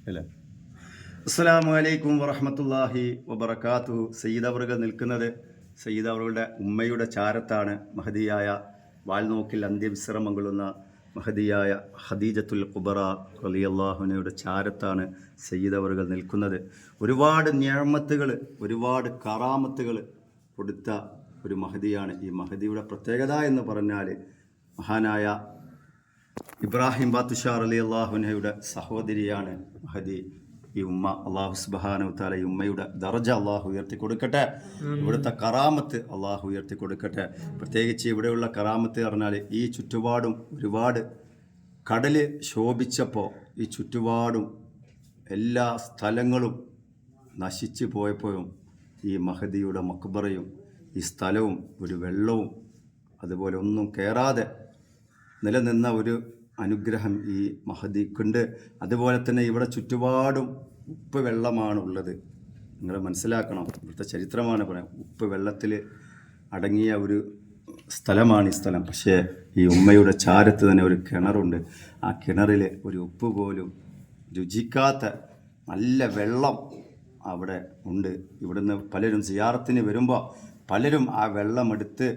അല്ലേ? അസ്സലാമു അലൈക്കും വറഹ്മത്തുള്ളാഹി വബറകാതുഹു. സയ്യിദ് അവറുകൾ നിൽക്കുന്നത് സയ്യിദ് അവറുകളുടെ ഉമ്മയുടെ ചാരത്താണ്. മഹദിയായ വാൽനോക്കിൽ അന്ത്യവിശ്രമം കൊള്ളുന്ന മഹദിയായ ഖദീജത്തുൽ കുബറ റളിയല്ലാഹു അൻഹയുടെ ചാരത്താണ് സയ്യിദ് അവറുകൾ നിൽക്കുന്നത്. ഒരുപാട് നിഅമത്തുകൾ, ഒരുപാട് കറാമത്തുകൾ കൊടുത്ത ഒരു മഹദിയാണ്. ഈ മഹദിയുടെ പ്രത്യേകത എന്ന് പറഞ്ഞാൽ മഹാനായ ഇബ്രാഹിം ബാത്തുഷാ റളിയല്ലാഹു അൻഹയുടെ സഹോദരിയാണ് മഹദി. ഈ ഉമ്മ അള്ളാഹു സുബ്ഹാനഹു വ തആല ഈ ഉമ്മയുടെ ദർജ അള്ളാഹു ഉയർത്തി കൊടുക്കട്ടെ. ഇവിടുത്തെ കറാമത്ത് അള്ളാഹു ഉയർത്തി കൊടുക്കട്ടെ. പ്രത്യേകിച്ച് ഇവിടെയുള്ള കറാമത്ത് പറഞ്ഞാൽ ഈ ചുറ്റുപാടും ഒരുപാട് കടൽ ശോഭിച്ചപ്പോൾ ഈ ചുറ്റുപാടും എല്ലാ സ്ഥലങ്ങളും നശിച്ചു പോയപ്പോഴും ഈ മഹദിയുടെ മക്ബറയും ഈ സ്ഥലവും ഒരു വെള്ളവും അതുപോലെ ഒന്നും കയറാതെ നിലനിന്ന ഒരു അനുഗ്രഹം ഈ മഹദിക്കുണ്ട്. അതുപോലെ തന്നെ ഇവിടെ ചുറ്റുപാടും ഉപ്പ് വെള്ളമാണ് ഉള്ളത്. നിങ്ങൾ മനസ്സിലാക്കണം, ഇവിടുത്തെ ചരിത്രമാണ് പറയാം. ഉപ്പ് വെള്ളത്തിൽ അടങ്ങിയ ഒരു സ്ഥലമാണ് ഈ സ്ഥലം. പക്ഷേ ഈ ഉമ്മയുടെ ചാരത്ത് തന്നെ ഒരു കിണറുണ്ട്. ആ കിണറിൽ ഒരു ഉപ്പ് പോലും രുചിക്കാത്ത നല്ല വെള്ളം അവിടെ ഉണ്ട്. ഇവിടുന്ന് പലരും സിയാറത്തിന് വരുമ്പോൾ പലരും ആ വെള്ളമെടുത്ത്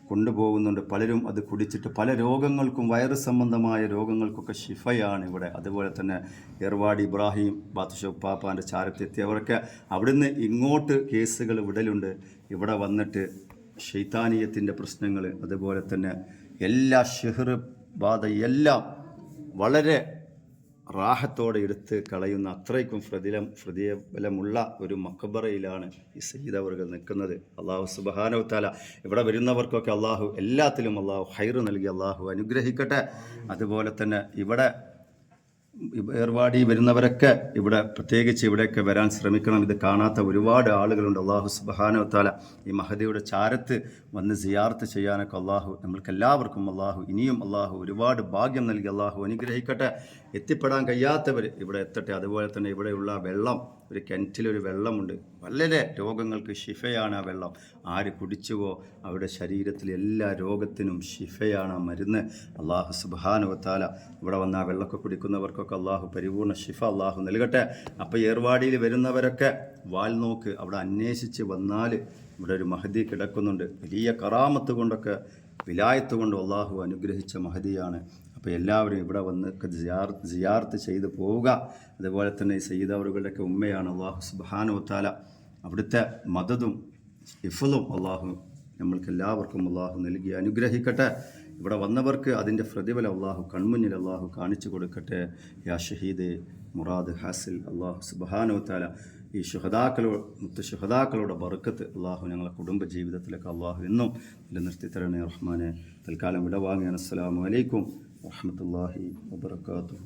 കൊണ്ടുപോകുന്നുണ്ട്. പലരും അത് കുടിച്ചിട്ട് പല രോഗങ്ങൾക്കും വൈറസ് സംബന്ധമായ രോഗങ്ങൾക്കൊക്കെ ഷിഫയാണ് ഇവിടെ. അതുപോലെ തന്നെ ഏർവാടി ഇബ്രാഹിം ബാത്തുഷാ ഉപ്പാപ്പാൻ്റെ ചാരത്തെത്തിയവരൊക്കെ അവിടുന്ന് ഇങ്ങോട്ട് കേസുകൾ വിടലുണ്ട്. ഇവിടെ വന്നിട്ട് ശൈത്താനീയത്തിൻ്റെ പ്രശ്നങ്ങൾ, അതുപോലെ തന്നെ എല്ലാ ഷിഹർ ബാധ എല്ലാം വളരെ റാഹത്തോടെ എടുത്ത് കളയുന്ന അത്രയ്ക്കും ഹൃദയബലമുള്ള ഒരു മക്ബറയിലാണ് ഈ സയ്യിദ് അവറുകൾ നിൽക്കുന്നത്. അള്ളാഹു സുബ്ഹാനഹു വ തആല ഇവിടെ വരുന്നവർക്കൊക്കെ അള്ളാഹു എല്ലാത്തിലും അള്ളാഹു ഹൈറ് നൽകി അള്ളാഹു അനുഗ്രഹിക്കട്ടെ. അതുപോലെ തന്നെ ഇവിടെ ഏർവാടി വരുന്നവരൊക്കെ ഇവിടെ പ്രത്യേകിച്ച് ഇവിടെയൊക്കെ വരാൻ ശ്രമിക്കണം. ഇത് കാണാത്ത ഒരുപാട് ആളുകളുണ്ട്. അള്ളാഹു സുബ്ഹാനഹു വ തആല ഈ മഹദിയുടെ ചാരത്ത് വന്ന് സിയാറത്ത് ചെയ്യാനൊക്കെ അള്ളാഹു നമ്മൾക്ക് എല്ലാവർക്കും അള്ളാഹു ഇനിയും അള്ളാഹു ഒരുപാട് ഭാഗ്യം നൽകി അള്ളാഹു അനുഗ്രഹിക്കട്ടെ. എത്തിപ്പെടാൻ കഴിയാത്തവർ ഇവിടെ എത്തട്ടെ. അതുപോലെ തന്നെ ഇവിടെയുള്ള വെള്ളം, ഒരു കിണറ്റിലൊരു വെള്ളമുണ്ട്. വളരെ രോഗങ്ങൾക്ക് ഷിഫയാണ് ആ വെള്ളം. ആര് കുടിച്ചുവോ അവരുടെ ശരീരത്തിലെ എല്ലാ രോഗത്തിനും ഷിഫയാണ് ആ മരുന്ന്. അള്ളാഹു സുബ്ഹാനഹു വ തആല ഇവിടെ വന്ന് ആ വെള്ളമൊക്കെ കുടിക്കുന്നവർക്കൊക്കെ അള്ളാഹു പരിപൂർണ്ണ ഷിഫ അള്ളാഹു നൽകട്ടെ. അപ്പോൾ ഏർവാടിയിൽ വരുന്നവരൊക്കെ വാൽനോക്ക് അവിടെ അന്വേഷിച്ച് വന്നാൽ ഇവിടെ ഒരു മഹദി കിടക്കുന്നുണ്ട്. വലിയ കറാമത്ത് കൊണ്ടൊക്കെ വിലായത്ത് കൊണ്ട് അള്ളാഹു അനുഗ്രഹിച്ച മഹദിയാണ്. അപ്പോൾ എല്ലാവരും ഇവിടെ വന്ന് സിയാറത്ത് ചെയ്ത് പോവുക. അതുപോലെ തന്നെ ഈ സയ്യിദ് അവറുകളുടെയൊക്കെ ഉമ്മയാണ്. അള്ളാഹു സുബ്ഹാനഹു വ തആല അവിടുത്തെ മദതും ഇഫ്ളും അള്ളാഹു നമ്മൾക്ക് എല്ലാവർക്കും അള്ളാഹു നൽകി അനുഗ്രഹിക്കട്ടെ. ഇവിടെ വന്നവർക്ക് അതിൻ്റെ പ്രതിഫലം അള്ളാഹു കൺമുന്നിൽ അള്ളാഹു കാണിച്ചു കൊടുക്കട്ടെ. യാ ഷഹീദ് മുറാദ് ഹാസിൽ. അള്ളാഹു സുബ്ഹാനഹു വ തആല ഈ ശുഹദാക്കളുടെ ബർക്കത്ത് അള്ളാഹു ഞങ്ങളുടെ കുടുംബ ജീവിതത്തിലൊക്കെ അള്ളാഹു എന്നും നിലനിർത്തി തരണേ റഹ്മാനെ. തൽക്കാലം വിടവാങ്ങിയാണ്. അസ്സലാമു അലൈക്കും വറഹ്മത്തുള്ളാഹി വബറകാതുഹു.